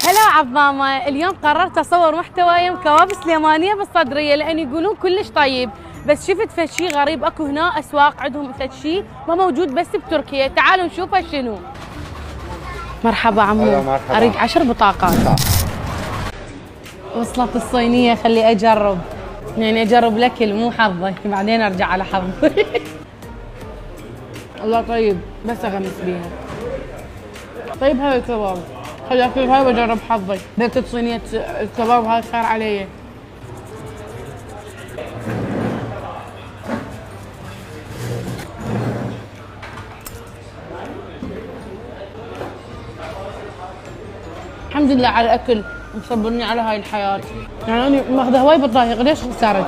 هلا عمامة، اليوم قررت اصور محتوى يوم كوابس اليمانيه بالصدريه لان يقولون كلش طيب، بس شفت فد شي غريب. اكو هنا اسواق عندهم فد شي ما موجود بس بتركيا، تعالوا نشوفه شنو. مرحبا عمو، مرحبا. اريد 10 بطاقات. وصلت الصينيه، خلي اجرب، يعني اجرب الاكل مو حظي بعدين ارجع على حظي. الله طيب، بس اغمس بيها. طيب هاي الكباب، خلي اكل هاي واجرب حظي. باكل صينيه الكباب هاي خير علي. الحمد لله على الاكل، مصبرني على هاي الحياه. يعني انا ماخذه هواي بطايق، ليش خسرت؟